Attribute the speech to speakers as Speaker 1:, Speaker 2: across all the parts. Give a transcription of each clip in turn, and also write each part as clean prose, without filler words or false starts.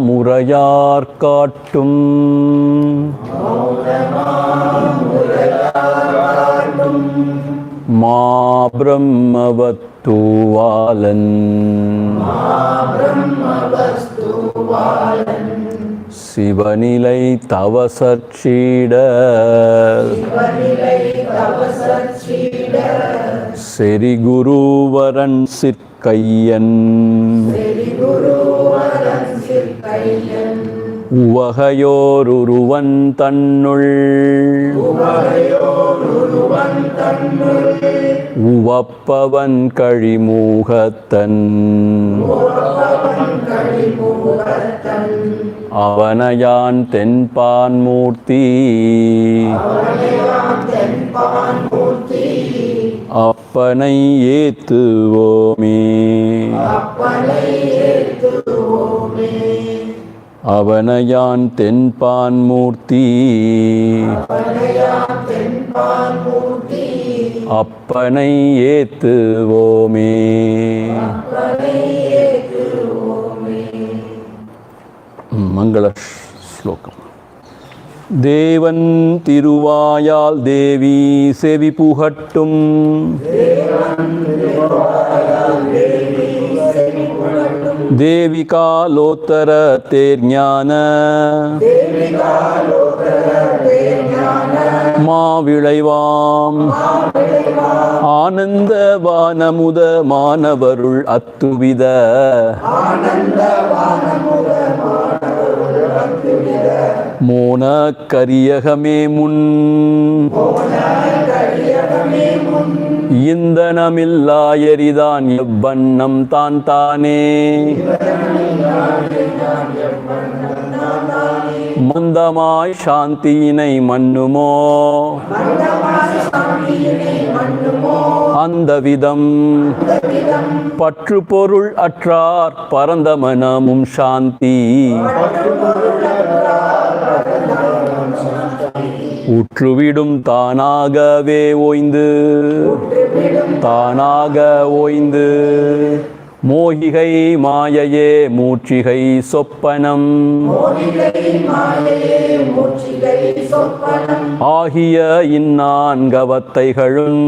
Speaker 1: மௌனமாமுறையார் காட்டும் மாபிரம்மவத்துவாலன் சிவநிலை தவசற்சீட செரிகுருவரன் சிற்கையன் உவகையோருருவன் தன்னுள் உவப்பவன் கழிமூகத்தன் அவனையான் தென்பான் மூர்த்தி அப்பனை ஏத்துவோமே அவனையான் தென்பான் மூர்த்தி அப்பனை ஏத்துவோமே. மங்கள ஸ்லோகம். தேவன் திருவாயால் தேவி செவி புகட்டும். தேவிகாலோத்தர தேர்ஞான மாவிளைவாம் ஆனந்தவானமுத மானவருள் அத்துவித மோன கரியகமே முன் இந்தனமில்லாயரிதான் எவ்வண்ணம் தான் தானே மந்தமாய் சாந்தியினை மன்னுமோ அந்த விதம் பற்று பொருள் அற்றார் பரந்த மனமும் சாந்தி உற்றுவிடும் தானாகவே ஓய்ந்து மோகிகை மாயையே மூச்சிகை சொப்பனம் ஆகிய இந்நான்கவத்தைகளும்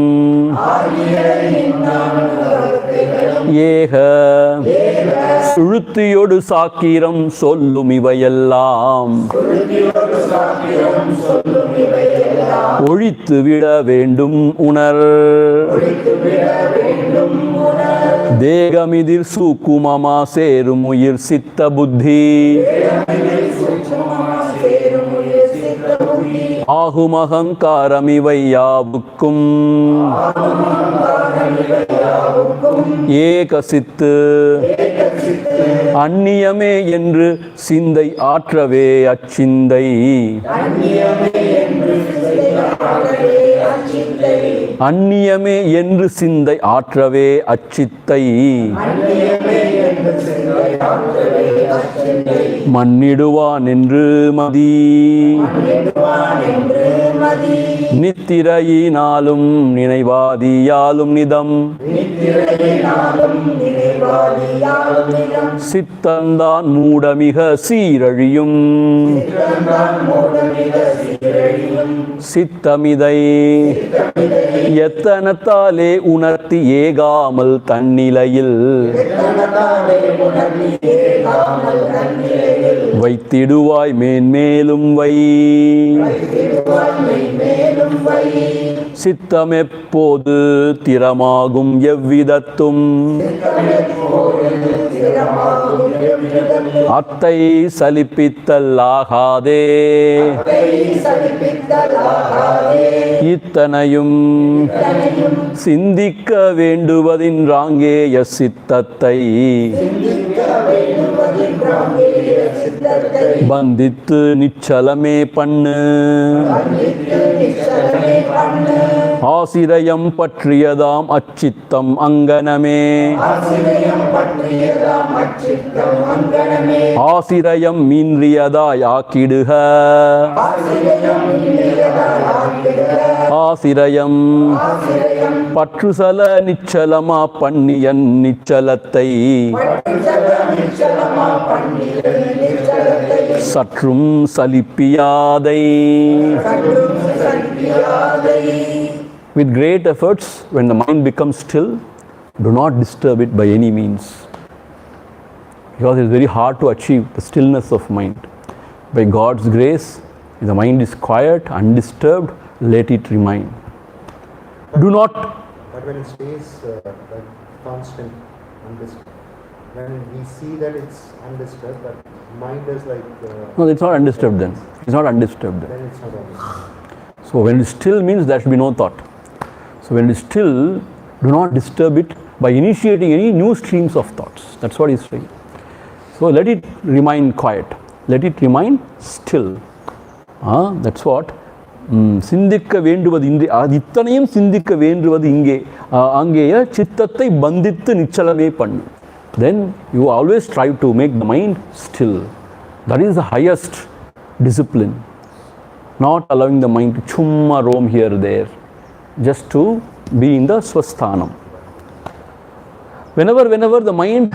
Speaker 1: ஏக சுழுத்தியொடு சாக்கிரம் சொல்லும் இவையெல்லாம் ஒழித்துவிட வேண்டும் உணர். தேகமிதில் சூக்குமமா சேரும் உயிர் சித்த புத்தி ஆகும் அகங்காரம் இவை யாவுக்கும் ஏகசித்து அந்நியமே என்று சிந்தை ஆற்றவே அச்சிந்தை அந்நியமே என்று சிந்தை ஆற்றவே அச்சித்தை மன்னிடுவான் என்று மதி நித்திரையினாலும் நினைவாதியாலும் நிதம் சித்தந்தான் மூடமிக சீரழியும் சித்தமிதை எத்தனத்தாலே உணர்த்தி ஏகாமல் தன்னிலையில் வைத்திடுவாய் மேன்மேலும் வை. சித்தமெப்போது திறமாகும் எவ்விதத்தும் அத்தை சலிப்பித்தல்லாகாதே இத்தனையும் சிந்திக்க வேண்டுவதின்றாங்கேய சித்தத்தை பந்தித்து நிச்சலமே பண்ணு ஆசிரயம் பற்றியதாம் அச்சித்தம் அங்கனமே ஆசிரயம் மீன்றியதாய் ஆக்கிடுக ஆசிரயம் பற்றுசல நிச்சலமா பண்ணியன் நிச்சலத்தை சற்றும் சலிப்பியாதை. With great efforts, when the mind becomes still, do not disturb it by any means. Because it is very hard to achieve the stillness of mind. By God's grace, if the mind is quiet, undisturbed, let it remain. Do not.
Speaker 2: But when it stays like constant, undisturbed, when we see that it's undisturbed, but mind is like.
Speaker 1: No, it's not undisturbed then. It's not undisturbed then.
Speaker 2: Then it's not undisturbed.
Speaker 1: So when it still means there should be no thought. So when it is still, do not disturb it by initiating any new streams of thoughts. That's what he's saying. So let it remain quiet. Let it remain still. That's what. சிந்திக்க வேண்டுவது இங்கே இத்தனையும் சிந்திக்க வேண்டுவது இங்கே அங்கேய சித்தத்தை பந்தித்து நிச்சலமே பண்ணு. Then you always strive to make the mind still. That is the highest discipline. Not allowing the mind to chumma roam here there, just to be in the swasthanam. Whenever the mind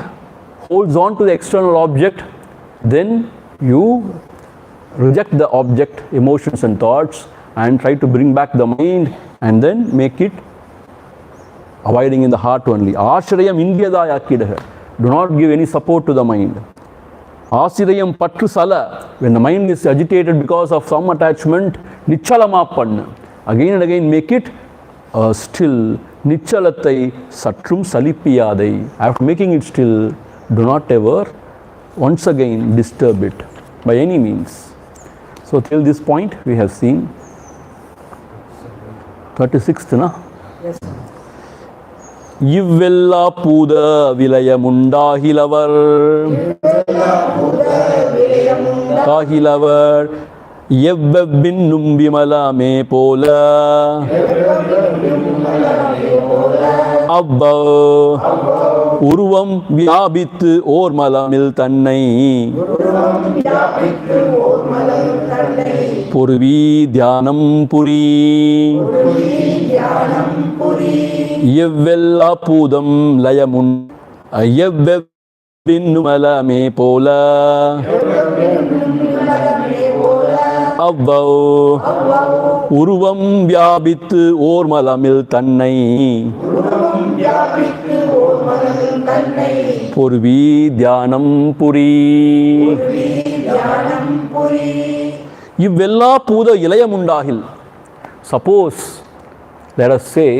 Speaker 1: holds on to the external object, then you reject the object, emotions and thoughts, and try to bring back the mind and then make it abiding in the heart only. Ashrayam indiyadayakidaha. Do not give any support to the mind. Asirayam patru sala. When the mind is agitated because of some attachment, nichalama panna. Again and again make it still. Nichalatai satrum salipiyadai. After making it still, do not ever once again disturb it by any means. So till this point we have seen 36th na?
Speaker 2: Yes, sir.
Speaker 1: இவ்வெல்லா பூத விலயமுண்டாகிலவர் காகிலவர் எவ்வெவ்வின்னும் விமலமே போல அவ்வ உருவம் வியாபித்து ஓர் மலமில் தன்னை பொருவி தியானம் புரி எவ்வெல்லா பூதம் லயமுன் எவ்வெவ்வின்னுமலமே போல அவ்வ உருவம் வியாபித்து ஓர் மலமில் தன்னை பொருவி தியானம் புரி. இவ்வெல்லா பூத இலயமுண்டாகில். Suppose, let us say,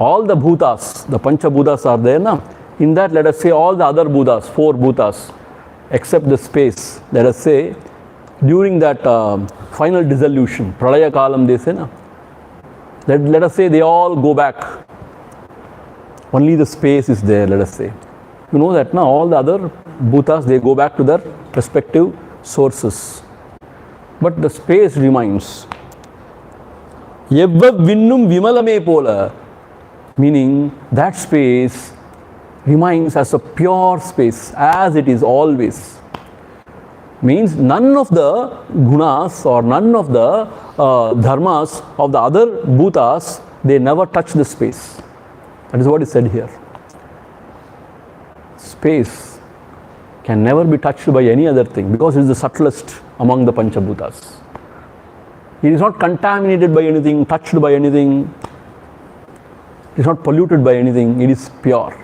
Speaker 1: all the bhutas, the pancha bhutas are there now. In that, let us say all the other bhutas, 4 bhutas, except the space. Let us say, during that final dissolution, pralaya kalam they say na. Let us say they all go back. Only the space is there, let us say. You know that now all the other bhutas, they go back to their respective sources. But the space remains. Evvavinnum vimalame pola, meaning that space remains as a pure space, as it is always. Means none of the gunas or none of the dharmas of the other bhutas, they never touch the space. That is what is said here. Space can never be touched by any other thing because it is the subtlest among the panchabhutas. It is not contaminated by anything, touched by anything. It is not polluted by anything. It is pure.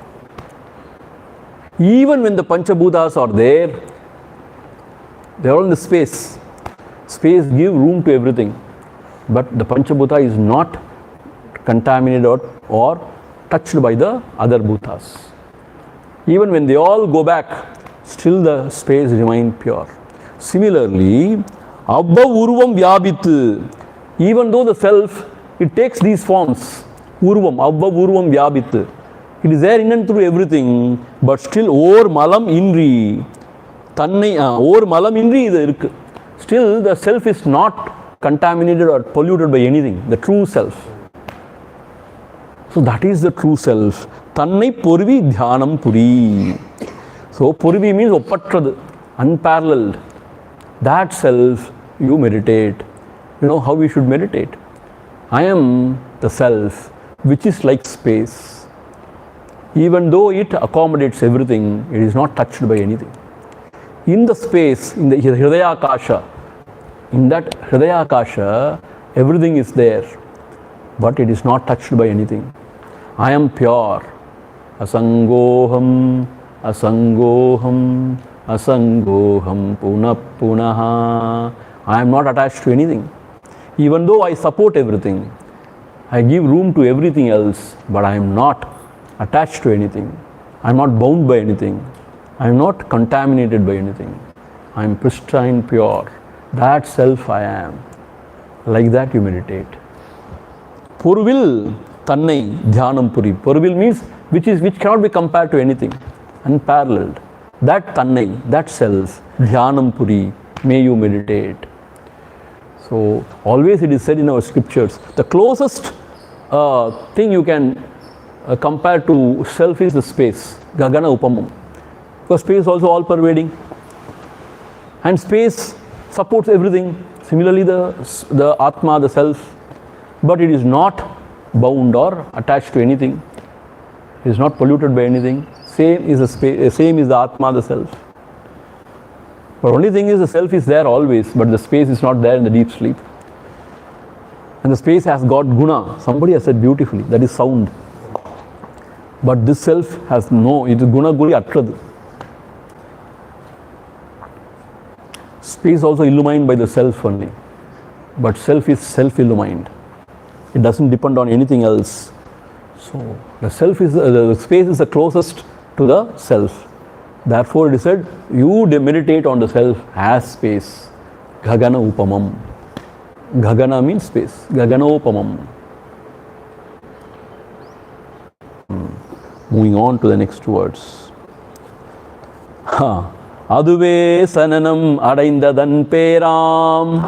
Speaker 1: Even when the panchabhutas are there, they are all in the space. Space gives room to everything. But the panchabhuta is not contaminated or touched by the other bhutas. Even when they all go back still the space remains pure. Similarly, Abba Urvam Vyabit, even though the self, it takes these forms, Urvam, Abba Urvam Vyabit, it is there in and through everything, but still Or Malam Indri, Tannai, Or Malam Indri is still the self is not contaminated or polluted by anything, the true self. So that is the true self. Tannai Purvi Dhyanam Puri. So Purvi means Oppatradu, unparalleled. That self you meditate. You know how we should meditate? I am the self which is like space. Even though it accommodates everything, it is not touched by anything. In the space, in the Hridayakasha, in that Hridayakasha, everything is there, but it is not touched by anything. I am pure. Asangoham, Asangoham, Asangoham, Punaha. I am not attached to anything. Even though I support everything, I give room to everything else, but I am not attached to anything. I am not bound by anything. I am not contaminated by anything. I am pristine, pure. That self I am. Like that you meditate. Purvil Tannai Dhyanam Puri. Purvil means which cannot be compared to anything. Unparalleled. That Tannai, that self, Dhyanam Puri, may you meditate. So always it is said in our scriptures, the closest thing you can compare to self is the space. Gagana Upamam. Because space is also all pervading. And space supports everything. Similarly, the Atma, the self, but it is not bound or attached to anything. It is not polluted by anything. Same is the space, same is the Atma, the self. But only thing is the self is there always, but the space is not there in the deep sleep. And the space has got guna. Somebody has said beautifully, that is sound. But this self has no, it is guna guri atrad. Space is also illumined by the self only. But self is self-illumined. It doesn't depend on anything else. So the self is, the space is the closest to the self. Therefore it is said, you meditate on the self as space. Gagana Upamam. Gagana means space. Gagana Upamam. Moving on to the next words. Aduve sananam adaindadan peram.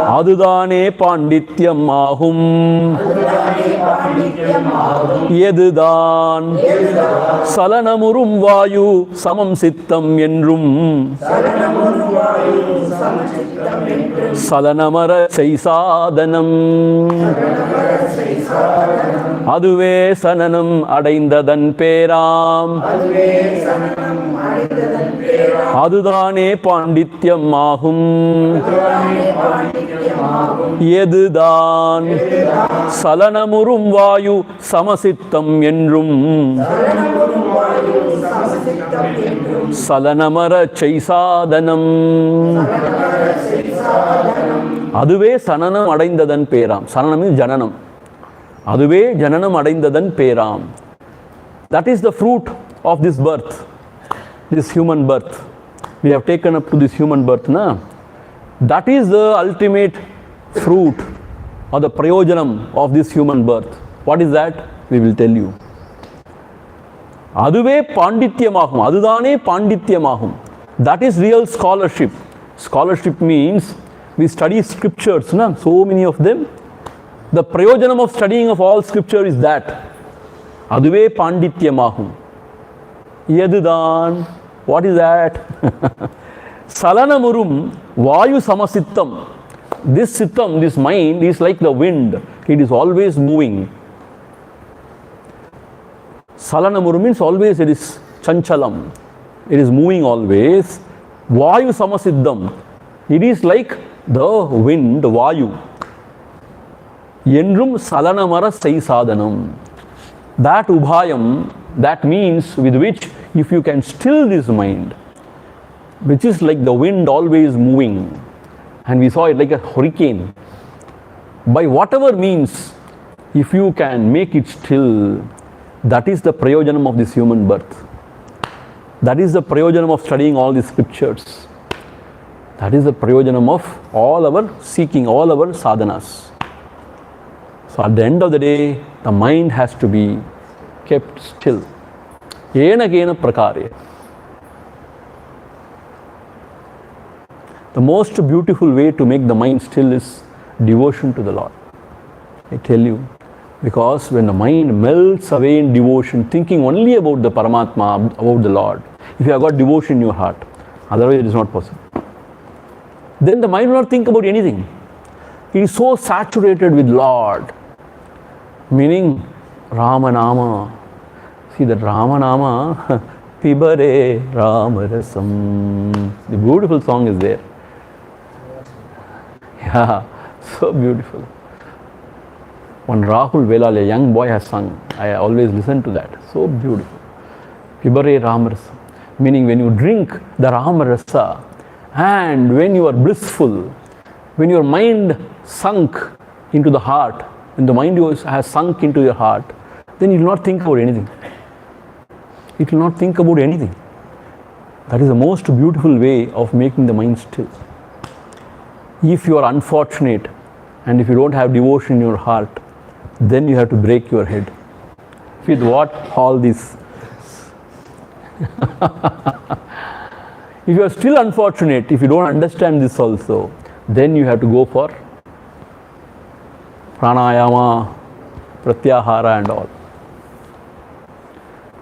Speaker 1: Adudane pandityam ahum. Yedudan salanamurum vayu samam sittam endrum. Salanamara saisadanam. Aduve sananam adaindadan peram. Adudane pandityam ahum. Yedudan salanamurum vayu samasittam endrum. Salanamara chaisadanam. Aduve sananam adaindadan peram. Sananam means jananam. Aduve jananam adaindadan peram. That is the fruit of this birth, this human birth. We have taken up to this human birth, na? That is the ultimate fruit or the prayojanam of this human birth. What is that? We will tell you. Aduve pandityamahum. Adudane pandityamahum. That is real scholarship. Scholarship means we study scriptures, na? So many of them. The prayojanam of studying of all scripture is that. Aduve pandityamahum. Yedudan. What is that? Salanamurum vayu samasittam. This sittam, this mind is like the wind. It is always moving. Salanamurum means always it is chanchalam. It is moving always. Vayu samasiddham. It is like the wind, vayu. Endrum salanamara saisadanam. That ubhayam, that means with which if you can still this mind, which is like the wind always moving, and we saw it like a hurricane, by whatever means, if you can make it still, That is the prayojanam of this human birth. That is the prayojanam of studying all the scriptures. That is the prayojanam of all our seeking, all our sadhanas. So at the end of the day, the mind has to be kept still. Yena kena prakare. The most beautiful way to make the mind still is devotion to the Lord. I tell you, because when the mind melts away in devotion, thinking only about the Paramatma, about the Lord, if you have got devotion in your heart, otherwise it is not possible. Then the mind will not think about anything. It is so saturated with Lord. Meaning, Ramanama. See that Ramanama, Pibare Ramarasam. The beautiful song is there. Yeah, so beautiful. One Rahul Velal, a young boy, has sung. I always listen to that. So beautiful. Pibare Ramarasa. Meaning when you drink the Ramarasa and when you are blissful, when your mind sunk into the heart, when the mind has sunk into your heart, then you will not think about anything. It will not think about anything. That is the most beautiful way of making the mind still. If you are unfortunate and if you don't have devotion in your heart, then you have to break your head. With what? All this. If you are still unfortunate, if you don't understand this also, then you have to go for pranayama, pratyahara and all.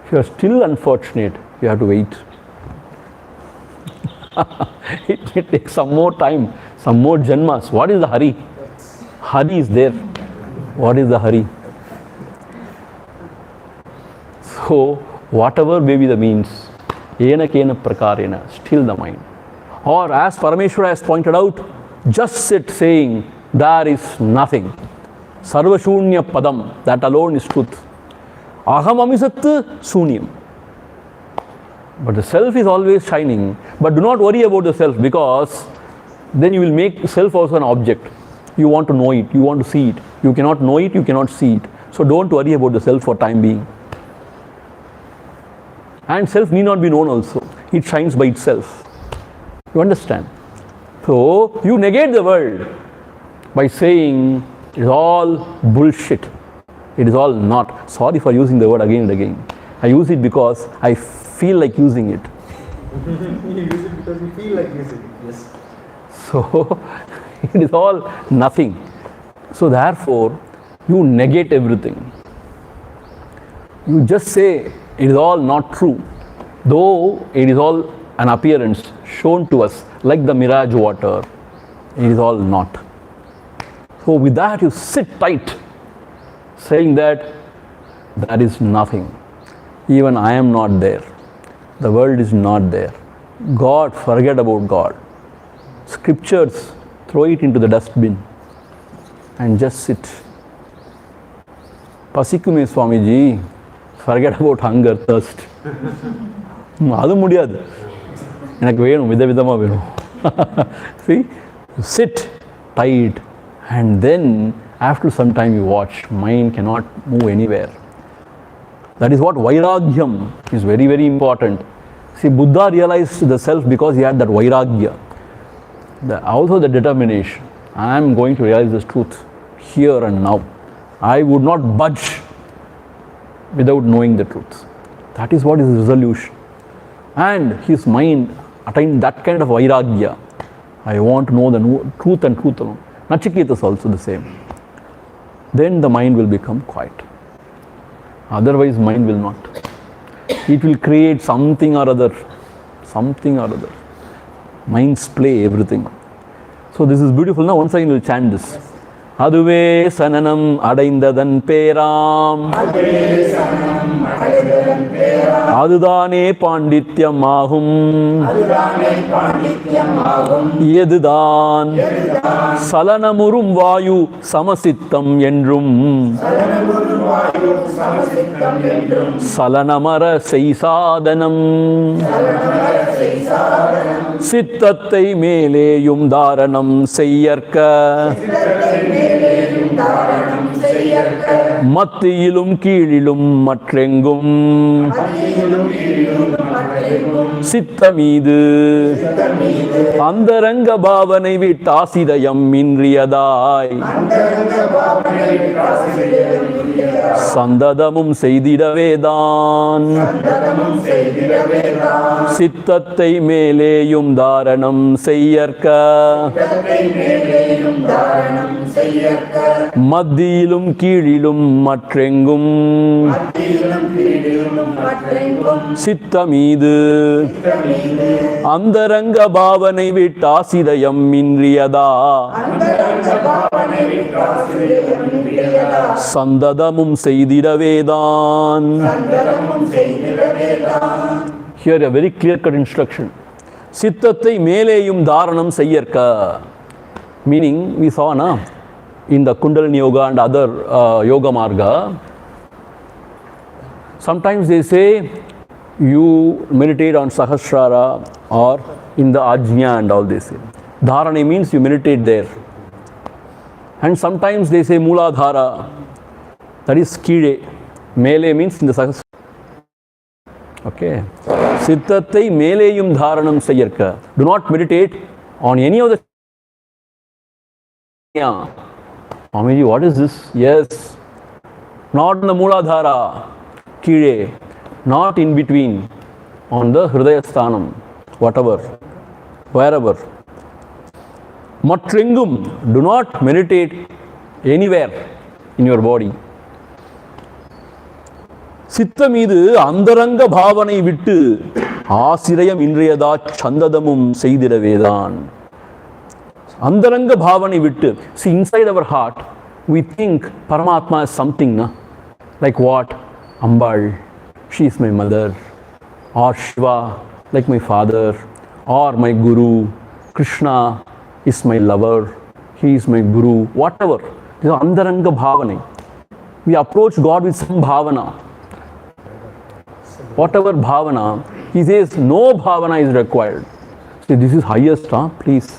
Speaker 1: If you are still unfortunate, you have to wait. It may take some more time, some more janmas. What is the hurry? Hurry is there. What is the hurry? So, whatever may be the means, yena kena prakarena, still the mind. Or as Parameshwara has pointed out, just sit saying, there is nothing. Sarvashunya padam, that alone is truth. Aham amisat sunyam. But the self is always shining. But do not worry about the self, because then you will make self also an object. You want to know it, you want to see it. You cannot know it, you cannot see it. So don't worry about the self for time being. And self need not be known also. It shines by itself. You understand? So you negate the world by saying it is all bullshit. It is all not. Sorry for using the word again and again. I use it because I feel like using it.
Speaker 2: You use it because you feel like using it. Yes.
Speaker 1: So it is all nothing. So therefore, you negate everything. You just say it is all not true, though it is all an appearance shown to us like the mirage water. It is all not. So with that you sit tight, saying that there is nothing. Even I am not there. The world is not there. God, forget about God. Scriptures, throw it into the dustbin and just sit. Pasikume Swamiji, forget about hunger, thirst. அது முடியாது. எனக்கு வேணும், விதவிதமா வேணும். See, you sit tight and then after some time you watch, mind cannot move anywhere. That is what vairagyam is very, very important. See, Buddha realized the self because he had that vairagya. Also the determination. I am going to realize this truth here and now. I would not budge without knowing the truth. That is what is resolution. And his mind attained that kind of vairagya. I want to know the truth and truth alone. Nachiketa is also the same. Then the mind will become quiet. Otherwise, mind will not. It will create something or other. Something or other. Minds play everything. So this is beautiful. Now once again we'll chant this. Aduve sananam adaindadan peram. Adudane pandityam ahum. Yedudan salanamurum vayu samasittam endrum. Salanamara seisadanam. சித்தத்தை மேலேயும் தாரணம் செய்யற்க மத்தியிலும் கீழிலும் மற்றெங்கும் சித்தமீது அந்தரங்க பாவனை விட்டாசிதயம் இன்றியதாய் சந்ததமும் செய்திடவேதான் சித்தத்தை மேலேயும் தாரணம் செய்யற்க மத்தியிலும் கீழிலும் மற்றெங்கும் சித்தமீது அந்தரங்க பாவனை விட்டாசிதயம் இன்றியதா சந்ததமும் செய்திடவேதான். Here a very clear cut instruction. சித்தத்தை மேலேயும் தாரணம் செய்யற்க. Meaning we saw in the Kundalini Yoga and other Yoga Marga, sometimes they say you meditate on Sahasrara or in the Ajna and all this. Dharana means you meditate there. And sometimes they say Mooladhara, that is Kide. Mele means in the Sahasrara. Okay. Siddhathai meleyum dharanam sayyarka. Do not meditate on any of the. Swamiji, what is this? Yes. Not in the Mooladhara, Kide. Not in between. On the Hridaya Sthanam. Whatever. Wherever. Matrengum. Do not meditate anywhere in your body. சித்தமீது அந்தரங்க பாவனை விட்டு ஆசிரயம் இன்றியதா சந்ததமும் செய்திடவேதான். அந்தரங்க பாவனை விட்டு. See, inside our heart we think Paramatma is something, like what? Ambal, she is my mother, or Shiva, like my father, or my guru. Krishna is my lover, he is my guru, whatever. This is andaranga bhavana. We approach God with some bhavana. Whatever bhavana, he says no bhavana is required. See, this is highest, please.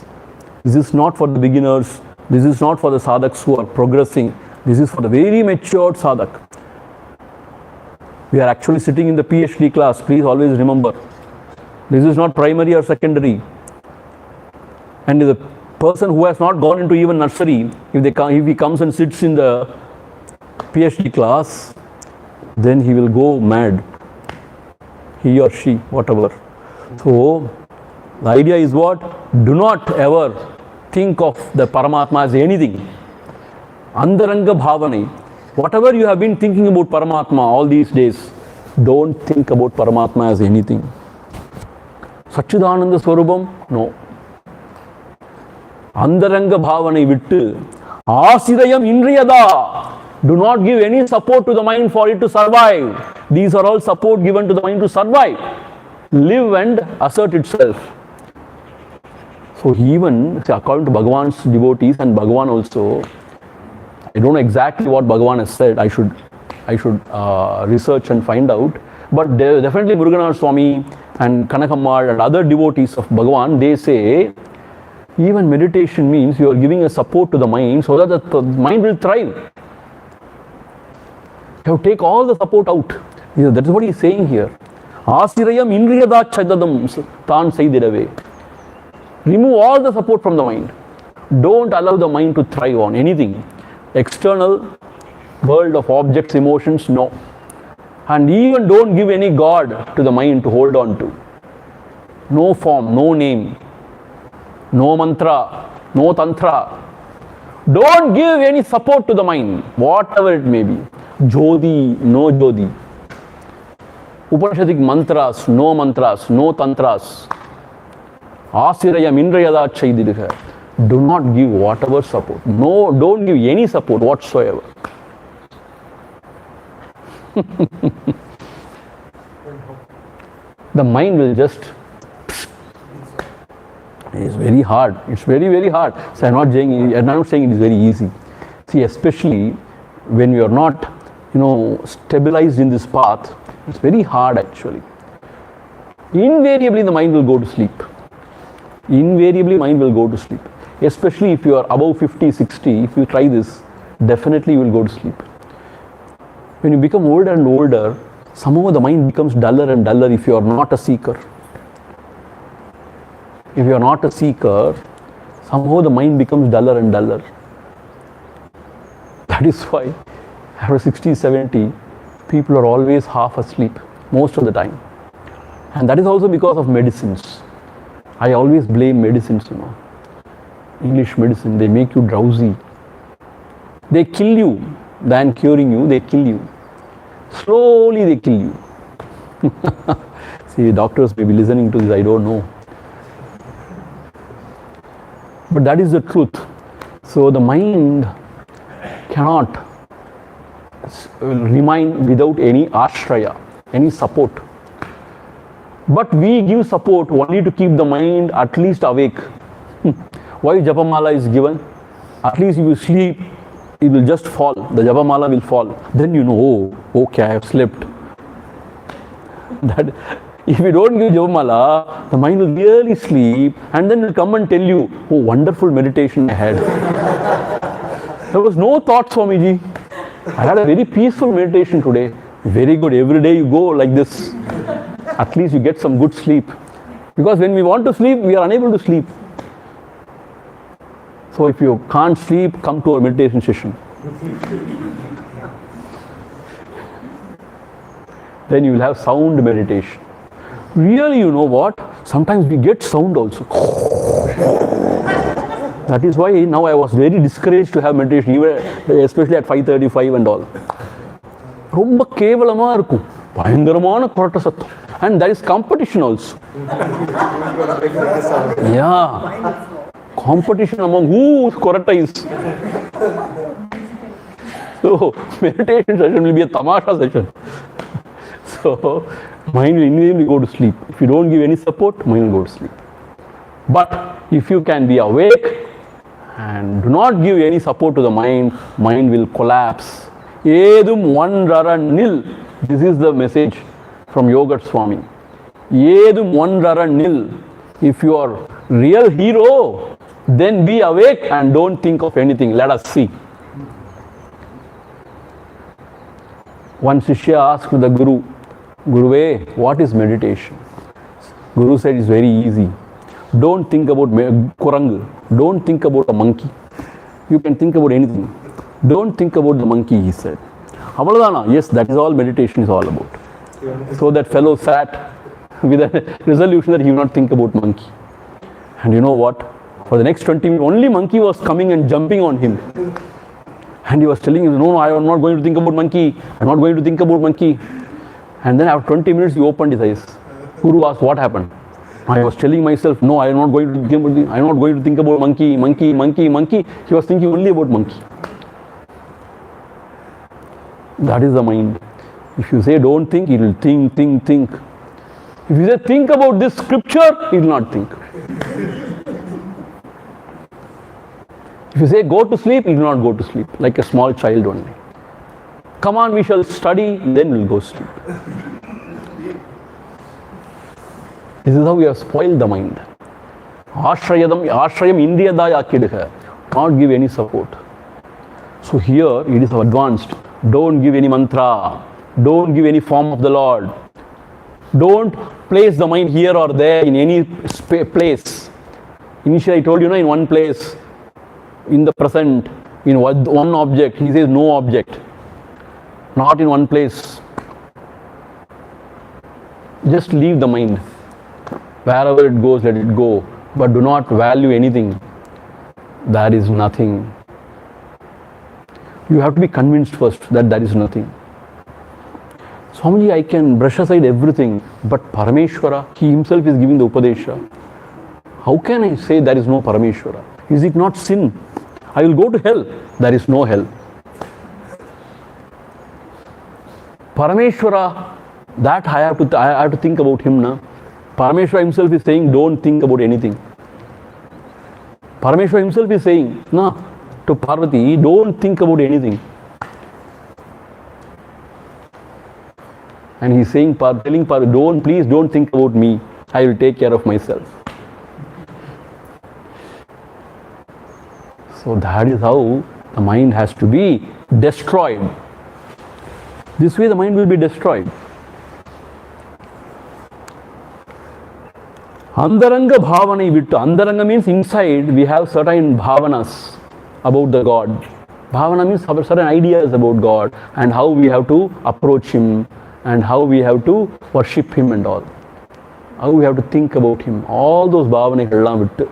Speaker 1: This is not for the beginners. This is not for the sadhaks who are progressing. This is for the very matured sadhak. We are actually sitting in the PhD class. Please always remember. This is not primary or secondary. And the person who has not gone into even nursery, if he comes and sits in the PhD class, then he will go mad. He or she, whatever. So, the idea is what? Do not ever think of the Paramatma as anything. Andaranga bhavani. Whatever you have been thinking about Paramatma all these days, don't think about Paramatma as anything. Satchidananda Swarupam? No. Andaranga bhavani vittu Asidayam inriyada. Do not give any support to the mind for it to survive. These are all support given to the mind to survive. Live and assert itself. So even according to Bhagavan's devotees and Bhagavan also, I don't know exactly what Bhagavan has said. I should research and find out. But definitely Muruganar Swami and Kanakammal and other devotees of Bhagavan, they say even meditation means you are giving a support to the mind so that the mind will thrive. You have to take all the support out. That is what he is saying here. Asirayam indriyada chadadam tan seididave. Remove all the support from the mind. Don't allow the mind to thrive on anything. External world of objects, emotions, no. And even don't give any God to the mind to hold on to. No form, no name, no mantra, no tantra. Don't give any support to the mind, whatever it may be. Jodi, no Jodi. Upanishadic mantras, no tantras. Asirayam indrayada chaididha. Do not give whatever support. No, don't give any support whatsoever. The mind will just. It's very hard. It's very, very hard. So I'm not saying it is very easy. See, especially when you are not, stabilized in this path, it's very hard actually. Invariably the mind will go to sleep. Invariably mind will go to sleep. Especially if you are above 50, 60, if you try this, definitely you will go to sleep. When you become older and older, somehow the mind becomes duller and duller if you are not a seeker. If you are not a seeker, somehow the mind becomes duller and duller. That is why after 60, 70, people are always half asleep most of the time. And that is also because of medicines. I always blame medicines, English medicine, they make you drowsy. They kill you than curing you, they kill you. Slowly they kill you. See, doctors may be listening to this, I don't know. But that is the truth. So the mind cannot remain without any ashraya, any support. But we give support only to keep the mind at least awake. Why Japamala is given? At least if you sleep, it will just fall. The Japamala will fall. Then you know, oh, okay, I have slept. That if you don't give Japamala, the mind will really sleep and then will come and tell you, oh, wonderful meditation I had. There was no thought, Swamiji. I had a very peaceful meditation today. Very good. Every day you go like this. At least you get some good sleep. Because when we want to sleep, we are unable to sleep. So if you can't sleep, come to a meditation session. Then you will have sound meditation. Really, you know what? Sometimes we get sound also. That is why now I was very discouraged to have meditation, even especially at 5:35 and all. ரொம்ப கேவலமா இருக்கும், பயங்கரமான கொரட்ட சத்தம். And there is competition also. Yeah. Competition among whose korata is. So, meditation session will be a tamasha session. So, mind will immediately go to sleep. If you don't give any support, mind will go to sleep. But if you can be awake and do not give any support to the mind, mind will collapse. Edum one rara nil. This is the message from Yogat Swami. Edum one rara nil. If you are real hero, then be awake and don't think of anything. Let us see. One Shishya asked the Guru, Guruve, what is meditation? Guru said it's very easy. Don't think about kurangu. Don't think about a monkey. You can think about anything. Don't think about the monkey, he said. Avaladana, yes, that is all meditation is all about. So that fellow sat with a resolution that he will not think about monkey. And you know what? For the next 20 minutes, only monkey was coming and jumping on him. And he was telling him, no, I am not going to think about monkey. I am not going to think about monkey. And then after 20 minutes, he opened his eyes. Guru asked, what happened? I was telling myself, no, I am not going to think about monkey. He was thinking only about monkey. That is the mind. If you say don't think, it will think. If you say think about this scripture, it will not think. If you say go to sleep, it will not go to sleep, like a small child only. Come on, we shall study, then we will go sleep. This is how we have spoiled the mind. Ashrayam indriyadaya akidha. Not give any support. So here it is advanced. Don't give any mantra. Don't give any form of the Lord. Don't place the mind here or there in any place. Initially I told you, in one place, in the present, in one object. He says no object. Not in one place. Just leave the mind. Wherever it goes, let it go. But do not value anything. There is nothing. You have to be convinced first that there is nothing. Swamiji, I can brush aside everything, but Parameshwara, he himself is giving the Upadesha. How can I say there is no Parameshwara? Is it not sin? I will go to hell. There is no hell. Parameshwara, that I have to think about him now. Parameshwara himself is saying, don't think about anything. Parameshwara himself is saying, no, to Parvati, don't think about anything. And he's saying, telling Parvati, please don't think about me. I will take care of myself. So that is how the The mind has to be destroyed. This way the mind will be destroyed. Andaranga bhavana vittu. Andaranga means inside we have certain bhavanas about the God. Bhavana means certain ideas about God and how we have to approach Him and how we have to worship Him and all. How we have to think about Him. All those bhavanagallam vittu.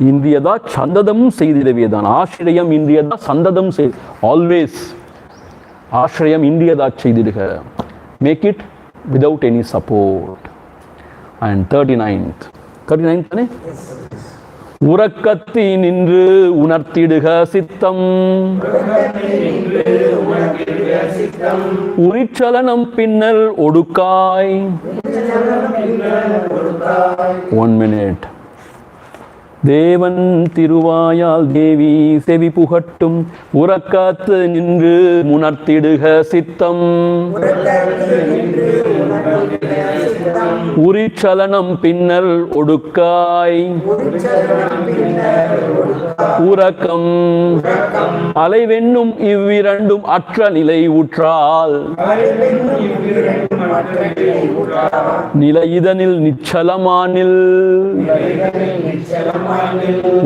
Speaker 1: Indriyada chandadam seidiravedan. Ashrayam indriyada sandadam seid. Always. Ashrayam indriyada seidiraga. Make it without any support. And 39th. 39th தானே? உறக்கத்தி நின்று உணர்த்திடுக சித்தம் உரிச்சலனம் பின்னல் ஒடுக்காய். 1 minute. தேவன் திருவாயால் தேவி செவி புகட்டும் உறக்கத்து நின்று உணர்த்திடுக சித்தம் உரிச்சலனம் பின்னல் ஒடுக்காய். உறக்கம் அலைவென்னும் இவ்விரண்டும் அற்ற நிலை உற்றால் நிலை இதனில் நிச்சலமானில்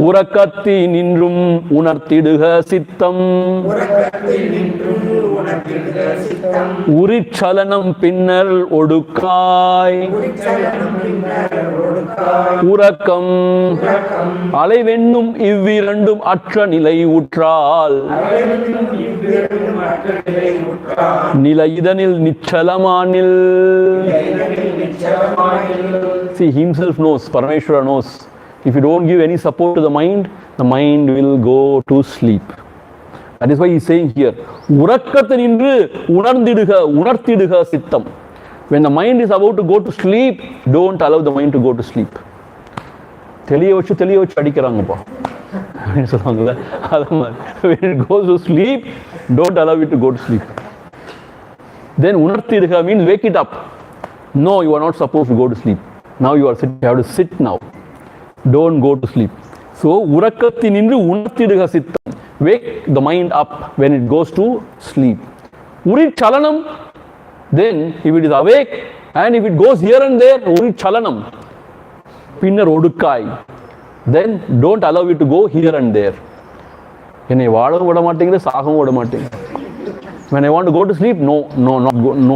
Speaker 1: உறக்கத்தி நின்றும் உணர்த்திடுக சித்தம் உரிச்சலனம் பின்னர் ஒடுக்காய். உறக்கம் அலைவென்னும் இவ்விரண்டும் அற்ற நிலை உற்றால் நிலை இதனில் நிச்சலமானில். See, himself knows, Parameshwara knows. If you don't give any support to the mind will go to sleep. That is why he is saying here, உறக்கத்தில் நின்று உணர்த்திடுக சித்தம். When the mind is about to go to sleep, don't allow the mind to go to sleep. தெளிய வச்சு அடிக்கிறாங்கப்பா அப்படின்னு சொல்லுவாங்கல்ல, அது மாதிரி. When it goes to sleep, don't allow it to go to sleep. Then உணர்த்திடுக means wake it up. No, you are not supposed to go to sleep. Now you have to sit now. Don't go to sleep. So, உறக்கத்தில் நின்று உணர்த்திடுக சித்தம். Wake the mind up when it goes to sleep. உரிச்சலனம், then if it is awake and if it goes here and there, உரிச்சலனம். பின்னர் ஒடுக்காய். Then don't allow it to go here and there. என்னை வாழவும் விட மாட்டேங்குது, சாகவும் விட மாட்டேங்குது. When I want to go to sleep, no,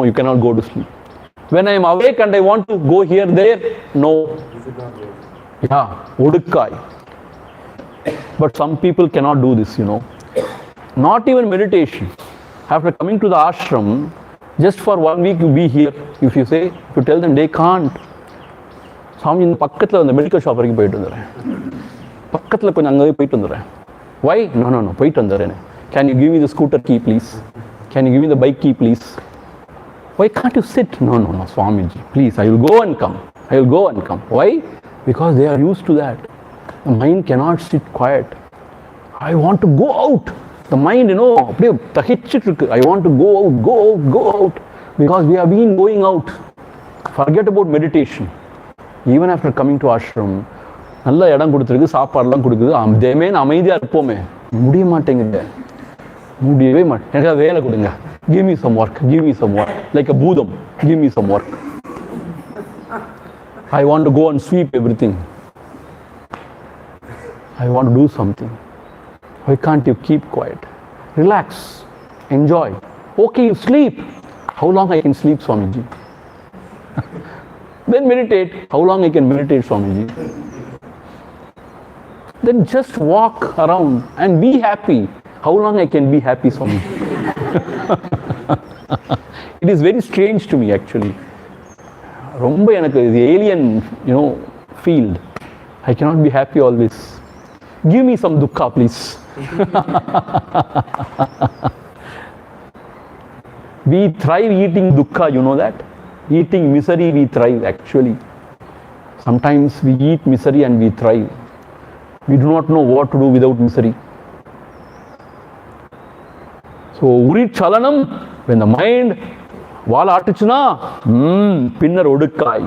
Speaker 1: you cannot go to sleep. When I am awake and I want to go here, there, no. Yeah, ஒடுக்காய். But some people cannot do this, Not even meditation. After coming to the ashram, just for 1 week you be here. If you tell them they can't. சாமி இந்த பக்கத்தில் அந்த medical shop வரைக்கும் போயிட்டு வந்துடுறேன், பக்கத்தில் கொஞ்சம் அங்கே போயிட்டு வந்துடுறேன். Why? No, போயிட்டு வந்துடுறேன். Can you give me the scooter key please? Can you give me the bike key please? Why can't you sit? No, Swamiji, please, I will go and come. Why? Because they are used to that. The mind cannot sit quiet. I want to go out. The mind, அப்படியே தகிச்சிட்டு இருக்கு. I want to go out. Because we have been going out. Forget about meditation. Even after coming to ashram, நல்ல இடம் கொடுத்துருக்கு, சாப்பாடுலாம் கொடுக்குது, அமைதியாக இருப்போமே, முடிய மாட்டேங்குது. எனக்கு வேலை கொடுங்க. Give me some work. Like a பூதம். Give me some work. I want to go and sweep everything. I want to do something. Why can't you keep quiet? Relax. Enjoy. Okay, you sleep. How long I can sleep, Swamiji? Then meditate. How long I can meditate, Swamiji? Then just walk around and be happy. How long I can be happy, Swamiji? It is very strange to me actually. ரொம்ப எனக்கு இது alien field. I cannot be happy always. Give me some dukkha please. We thrive eating dukkha, you know that? Eating misery we thrive actually. Sometimes we eat misery and we thrive. We do not know what to do without misery. So urichalanam, when the mind வால் ஆட்டுச்சுன்னா பின்னர் ஒடுக்காய்.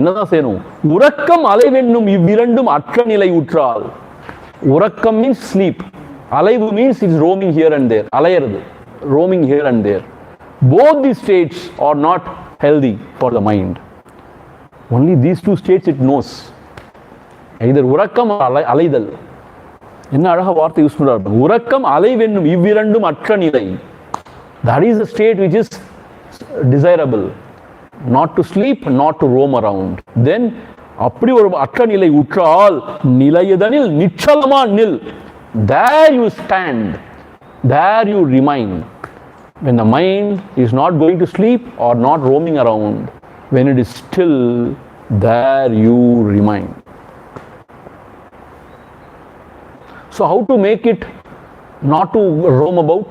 Speaker 1: என்னதான் செய்யணும்? உறக்கம் அலைவென்னும் இவ்விரண்டும் அற்ற நிலை உற்றால். உறக்கம் means sleep. Alaivu means it's roaming here and there. Alayaradu, roaming here and there. Both these states are not healthy for the mind. Only these two states it knows. Either உறக்கம் or அலைதல். என்ன அழகா வார்த்தை use பண்றாரு. உறக்கம் அலைவென்னும் இவ்விரண்டும் அற்ற நிலை. That is the state which is desirable. Not to sleep, not to roam around. Then அப்படி ஒரு அற்ற நிலை உற்றால் நிலையதனில் நிச்சலமா நில். There you stand. There you remain. When the mind is not going to sleep or not roaming around, when it is still, there you remain. So how to make it not to roam about?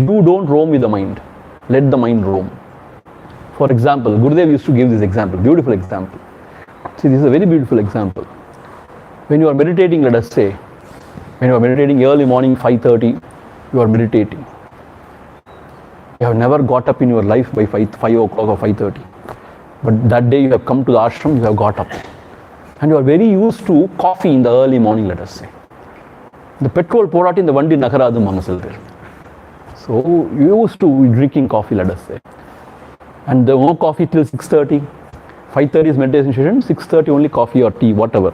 Speaker 1: You don't roam with the mind. Let the mind roam. For example, Gurudev used to give this example, beautiful example. See, this is a very beautiful example. When you are meditating, let us say, when you are meditating early morning, 5:30, you are meditating. You have never got up in your life by 5 o'clock or 5:30. But that day you have come to the ashram, you have got up. And you are very used to coffee in the early morning, let us say. The petrol podati in the vandi nakaradu mamasildir. So you used to drinking coffee, let us say. And the no coffee till 6:30. 5:30 is meditation session, 6:30 only coffee or tea, whatever.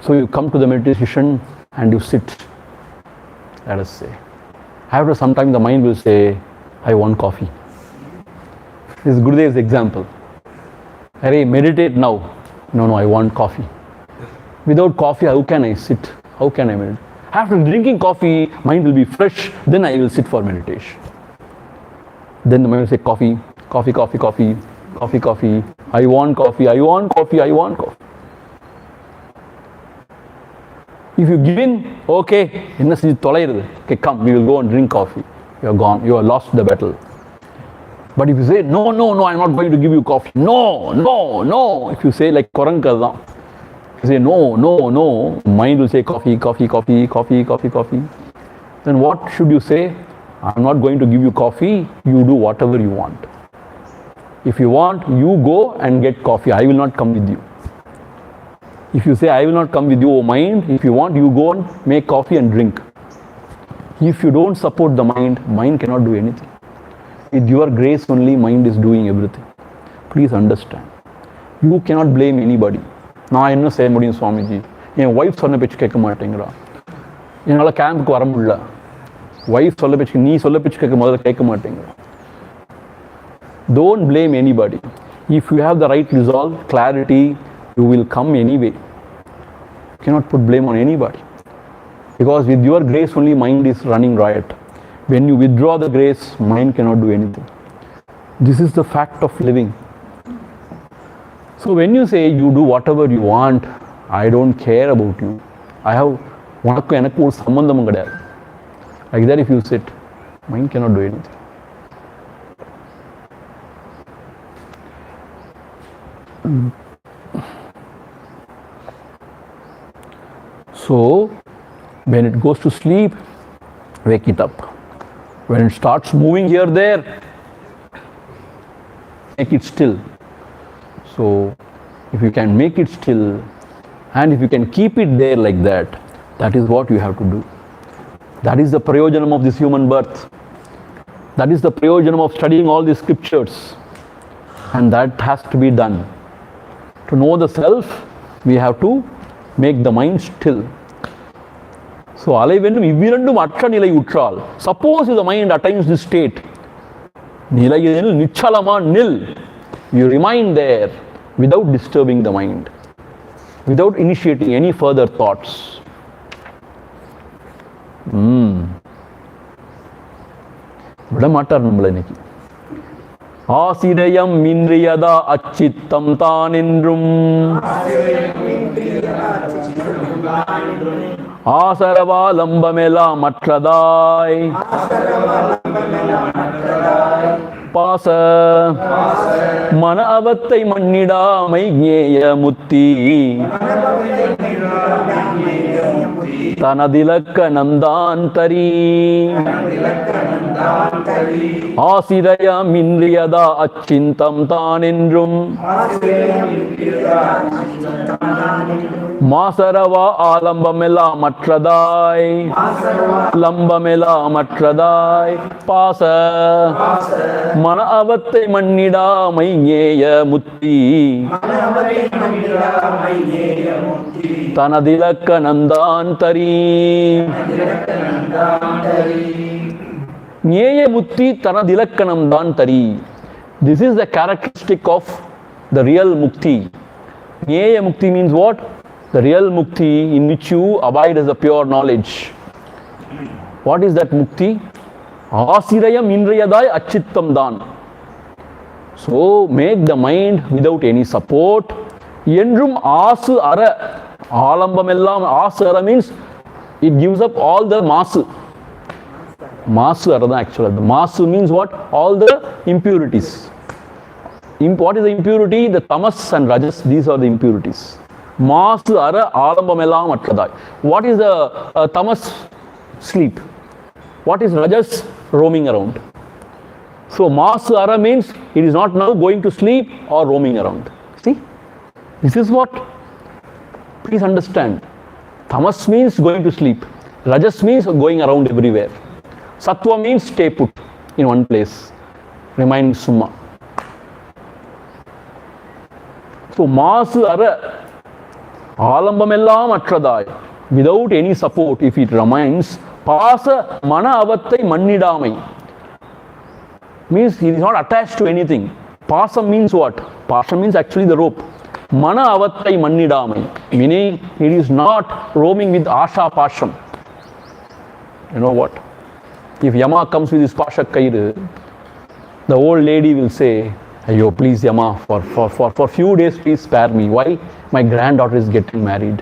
Speaker 1: So you come to the meditation session and you sit, let us say. After some time the mind will say, I want coffee. This is Gurudev's example. Hey, meditate now. No, I want coffee. Without coffee, how can I sit? How can I meditate? After drinking coffee, mind will be fresh, then I will sit for meditation. Then the mind will say, coffee. I want coffee. If you give in, okay, come, we will go and drink coffee. You are gone, you have lost the battle. But if you say, no, I am not going to give you coffee. No. If you say like Korankazam, you say no, mind will say coffee. Then what should you say? I am not going to give you coffee, you do whatever you want. If you want, you go and get coffee. I will not come with you. If you say, I will not come with you, oh mind, if you want, you go and make coffee and drink. If you don't support the mind, mind cannot do anything. With your grace only, mind is doing everything. Please understand. You cannot blame anybody. நான் என்ன செய்ய முடியும் சுவாமிஜி, என் wife சொன்ன பேச்சு கேட்க மாட்டேங்கிறா, என்னால் கேம்புக்கு வர முடியல, ஒய்ஃப் சொல்ல பேச்சு நீ சொல்ல பேச்சு கேட்க முதல்ல கேட்க மாட்டேங்கிற. Don't blame anybody. If you have the right resolve, clarity, you will come anyway. You cannot put blame on anybody. Because with your grace only mind is running riot. When you withdraw the grace, mind cannot do anything. This is the fact of living. So when you say you do whatever you want, I don't care about you. உனக்கு எனக்கு ஒரு சம்பந்தமும் கிடையாது. Like that if you sit, mind cannot do anything. So when it goes to sleep, wake it up. When it starts moving here, there, make it still. So if you can make it still and if you can keep it there like that, that is what you have to do. That is the prayojanam of this human birth. That is the prayojanam of studying all these scriptures. And that has to be done. To know the self, we have to make the mind still. So, அலைவென்னும் இவ்விரண்டும் அற்ற நிலை உற்றால். Suppose the mind attains this state, நிலையதில் நிச்சலமா நில். You remain there without disturbing the mind, without initiating any further thoughts. விட மாட்டார் நம்மள இன்னைக்கு. ஆசிரயம் இன்றியதா அச்சித்தம் தான் என்றும் ஆசரவாலம்பமெல்லாம் மற்றதாய் பாச மன அவத்தை மன்னிடாமை ஞேய முத்தி தனதிலக்கணம்தான் தரி ஆசிரயமின்றியதா அச்சிந்தம் தான் என்றும் மாசரவா ஆலம்பமெல்லாம் மற்றதாய் லம்பமெல்லாம் மற்றதாய் பாச மன அவத்தை மன்னிடாமை ஞேய முத்தி தனதிலக்கணம்தான் தரி ஞேய முத்தி தனதிலக்கணம்தான் தரி. This is the characteristic of the real mukti. ஞேய mukti means what? The real mukti in which you abide as a pure knowledge. What is that mukti? Asirayam inriyadai achittam dan. So make the mind without any support. Endrum asu ara. Alambam ellam asu ara means it gives up all the masu. Masu ara da actually. The masu means what? All the impurities. What is the impurity? The tamas and rajas, these are the impurities. Masu ara alambam ellam atradai. What is the tamas? Sleep. What is rajas? Roaming around. So masu ara means it is not now going to sleep or roaming around. See? This is what? Please understand. Tamas means going to sleep. Rajas means going around everywhere. Sattva means stay put in one place. Remain summa. So masu ara alambamella matradai. Without any support, if it remains, pasa mana avattai mannidamai. Means he is not attached to anything. Pasam means what? Pasam means actually the rope. Mana avattai mannidamai. Meaning it is not roaming with asha pasham. You know what? If Yama comes with his pasha kairu, the old lady will say, "Ayo, please Yama, for few days please spare me. Why? My granddaughter is getting married.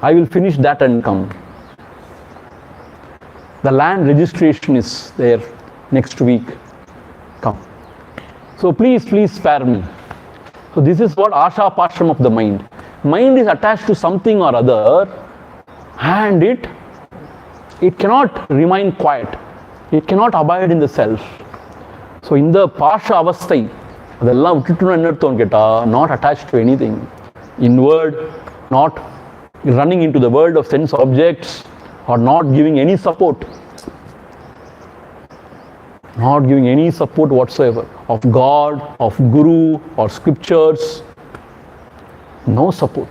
Speaker 1: I will finish that and come. The land registration is there next week. Come. So please spare me." So this is what asha pasham of the mind. Mind is attached to something or other and it cannot remain quiet. It cannot abide in the self. So in the pasha avasthai, adella vittuttu ennathon ketta, not attached to anything. Inward, not running into the world of sense objects or not giving any support. Not giving any support whatsoever of God, of Guru or scriptures. No support.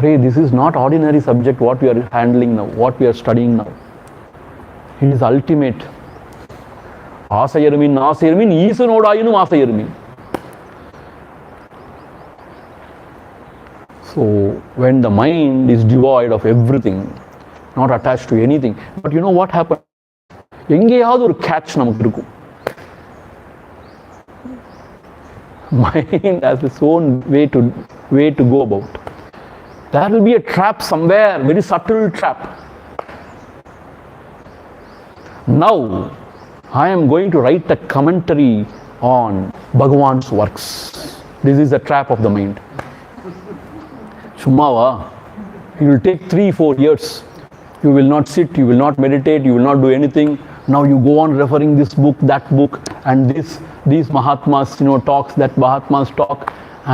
Speaker 1: Hey, this is not ordinary subject what we are handling now, what we are studying now. It is ultimate. Asayarmin, Isanodayinum Asayarmin. So when the mind is devoid of everything, not attached to anything, but you know what happened? எங்கேயாவது ஒரு catch நமக்கு இருக்கும். Mind has its own way to go about. There will be a trap somewhere, very subtle trap. Now, I am going to write a commentary on Bhagavan's works. This is the trap of the mind. Shumava, it will take 3-4 years. You will not sit, you will not meditate, you will not do anything. Now you go on referring this book, that book, and these Mahatmas, talks, that Mahatmas talk,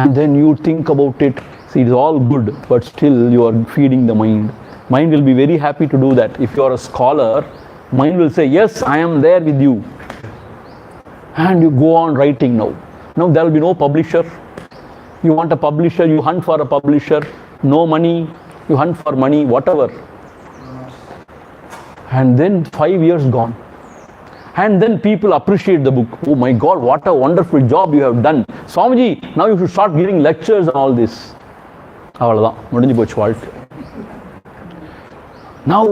Speaker 1: and then you think about it. See, it is all good, but still you are feeding the mind. Mind will be very happy to do that. If you are a scholar, mind will say, yes, I am there with you. And you go on writing now. Now there will be no publisher. You want a publisher, you hunt for a publisher. No money, you hunt for money, whatever. And then 5 years gone. And then people appreciate the book. Oh my God, what a wonderful job you have done. Swamiji, now you should start giving lectures and all this. Now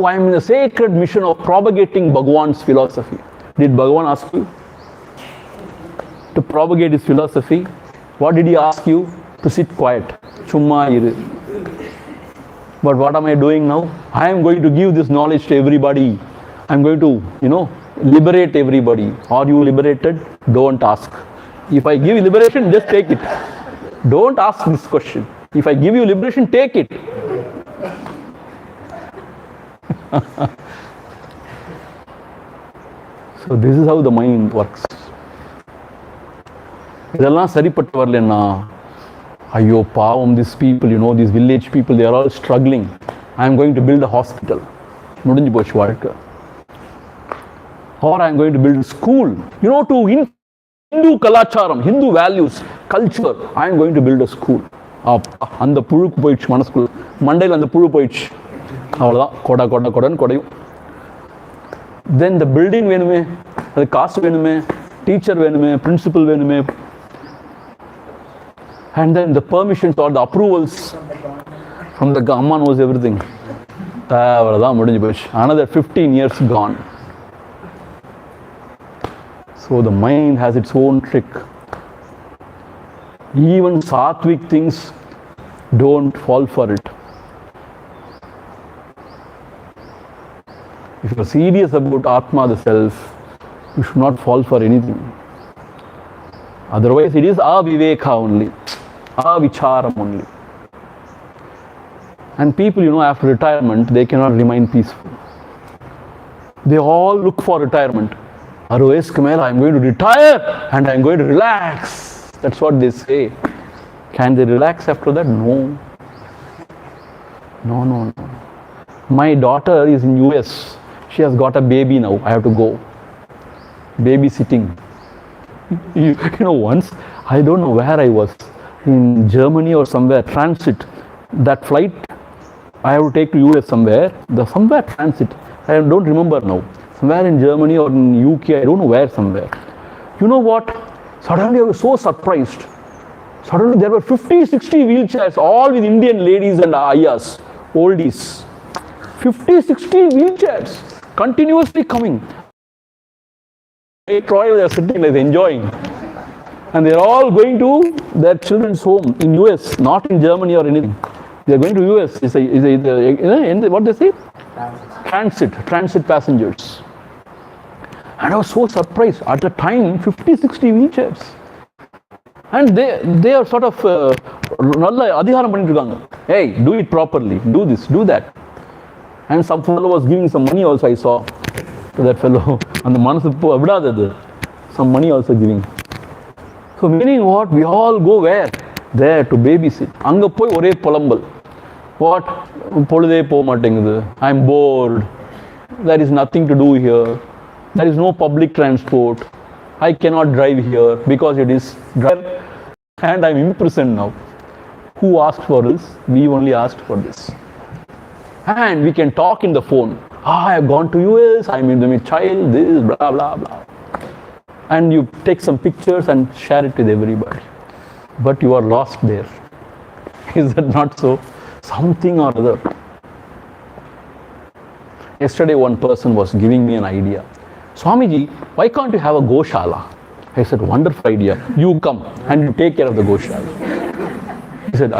Speaker 1: I am in the sacred mission of propagating Bhagavan's philosophy. Did Bhagavan ask you to propagate his philosophy? What did he ask you? To sit quiet. Chumma iru. But what am I doing now? I am going to give this knowledge to everybody. I am going to, liberate everybody. Are you liberated? Don't ask. If I give you liberation, just take it. Don't ask this question. If I give you liberation, take it. So this is how the mind works. இதெல்லாம் சரிப்பட்டு வரலன்னா ஐயோ பாவம், these people, these village people, they are all struggling. I am going to build a hospital. முடிஞ்சு போச்சு வாழ்க்கை. Or I am going to build a school. To Hindu Kalacharam, Hindu values, culture, I am going to build a school. அந்த புழுக்கு போயிடுச்சு மனசுக்குள்ள, மண்டையில் அந்த புழு போயிடுச்சு, அவ்வளோதான். கொடான்னு கொடையும். Then the building வேணுமே, அது காசு வேணுமே, டீச்சர் வேணுமே, பிரின்சிபல் வேணுமே, and then the permissions or the approvals from the Amma knows everything. அவ்வளோதான், முடிஞ்சு போயிடுச்சு. Another 15 years gone. So the mind has its own trick. Even sattvic things, don't fall for it. If you are serious about Atma, the self, you should not fall for anything. Otherwise, it is aviveka only, avicharam only. And people, after retirement, they cannot remain peaceful. They all look for retirement. Otherwise, I am going to retire and I am going to relax. That's what they say. Can they relax after that? No. My daughter is in US. She has got a baby now. I have to go. Babysitting. Once, I don't know where I was, in Germany or somewhere, transit. That flight, I have to take to US somewhere. Somewhere transit. I don't remember now. Somewhere in Germany or in UK, I don't know where, somewhere. You know what? Suddenly I was so surprised. Suddenly there were 50, 60 wheelchairs, all with Indian ladies and ayahs, oldies. 50, 60 wheelchairs, continuously coming. Troy, they are sitting like enjoying. And they are all going to their children's home in US, not in Germany or anything. They are going to US. What they say? Transit passengers. And I was so surprised. At the time, 50, 60 wheelchairs. And they are sort of, hey, do it properly, do this, do that. And some fellow was giving some money also, I saw, to that fellow. And the manasu, some money also giving. So meaning what? We all go where? There to babysit. Anga poi ore polambal. What? I am bored. There is nothing to do here. There is no public transport. I cannot drive here because it is dry. And I am imprisoned now. Who asked for this? We only asked for this. And we can talk in the phone. I have gone to US, I am in the child, this, blah, blah, blah. And you take some pictures and share it with everybody. But you are lost there. Is that not so? Something or other. Yesterday one person was giving me an idea. Swamiji, why can't you have a Goshala? I said, wonderful idea. You come and you take care of the Goshala. He said,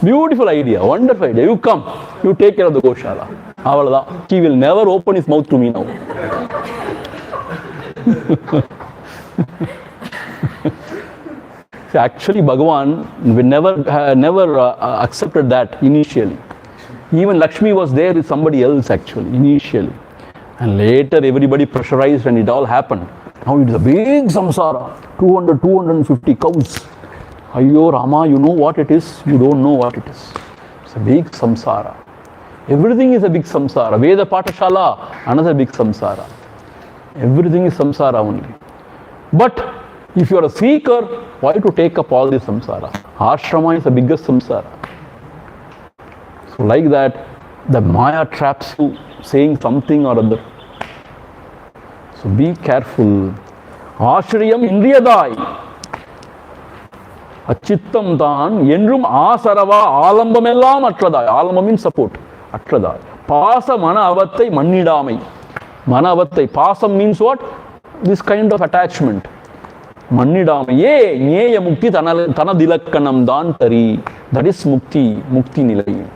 Speaker 1: beautiful idea, wonderful idea. You come, you take care of the Goshala. He will never open his mouth to me now. See, actually, Bhagavan never accepted that initially. Even Lakshmi was there with somebody else actually, initially. And later everybody pressurized and it all happened. Now it is a big samsara, 200, 250 cows. Ayyo Rama, you know what it is? You don't know what it is. It's a big samsara. Everything is a big samsara. Veda Patashala, another big samsara. Everything is samsara only. But if you are a seeker, why to take up all this samsara? Ashrama is the biggest samsara. So like that, the Maya traps you saying something or other. So be careful. Ashriyam indriyadai. Achittam dhan endrum asarava alambamellam atradai. Alamba means support. Atradai. Pasa mana avattai mannidamai. Mana avattai. Pasam means what? This kind of attachment. Mannidamai. Ye nyeya mukti tanadilakkanam dantari. That is mukti nilai.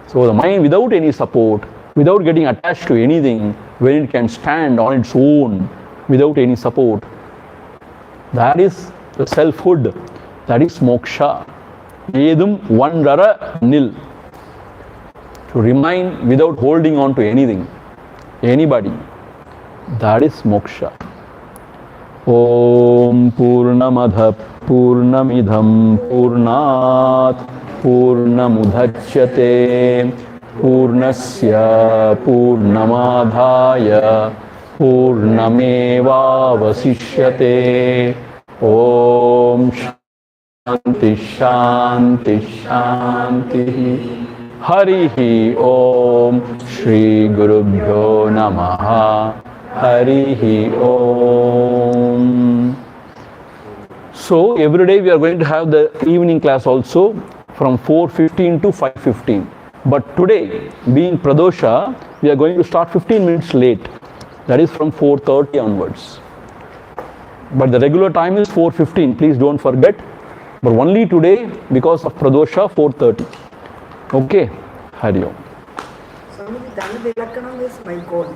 Speaker 1: So the mind without any support, without getting attached to anything, when it can stand on its own without any support. That is the selfhood. That is moksha. Edum vandara nil. To remain without holding on to anything, anybody. That is moksha. Om Purnamadha Purnamidham Purnat Purnamudhachyate Purnasya Purnamadhaya Purnameva Vasishyate. Om Shanti Shanti Shanti. Harihi Om. Shri Gurubhyo Namaha. Harihi Om. So every day we are going to have the evening class also from 4:15 to 5:15. But today, being Pradosha, we are going to start 15 minutes late. That is from 4:30 onwards. But the regular time is 4:15. Please don't forget. But only today, because of Pradosha, 4:30. Okay. Hari Om.
Speaker 3: Swami, Devikalottaram is my goal.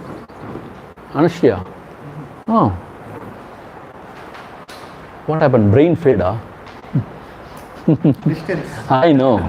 Speaker 1: Anashya. Oh. What happened? Brain fade, huh?
Speaker 2: Distance.
Speaker 1: I know.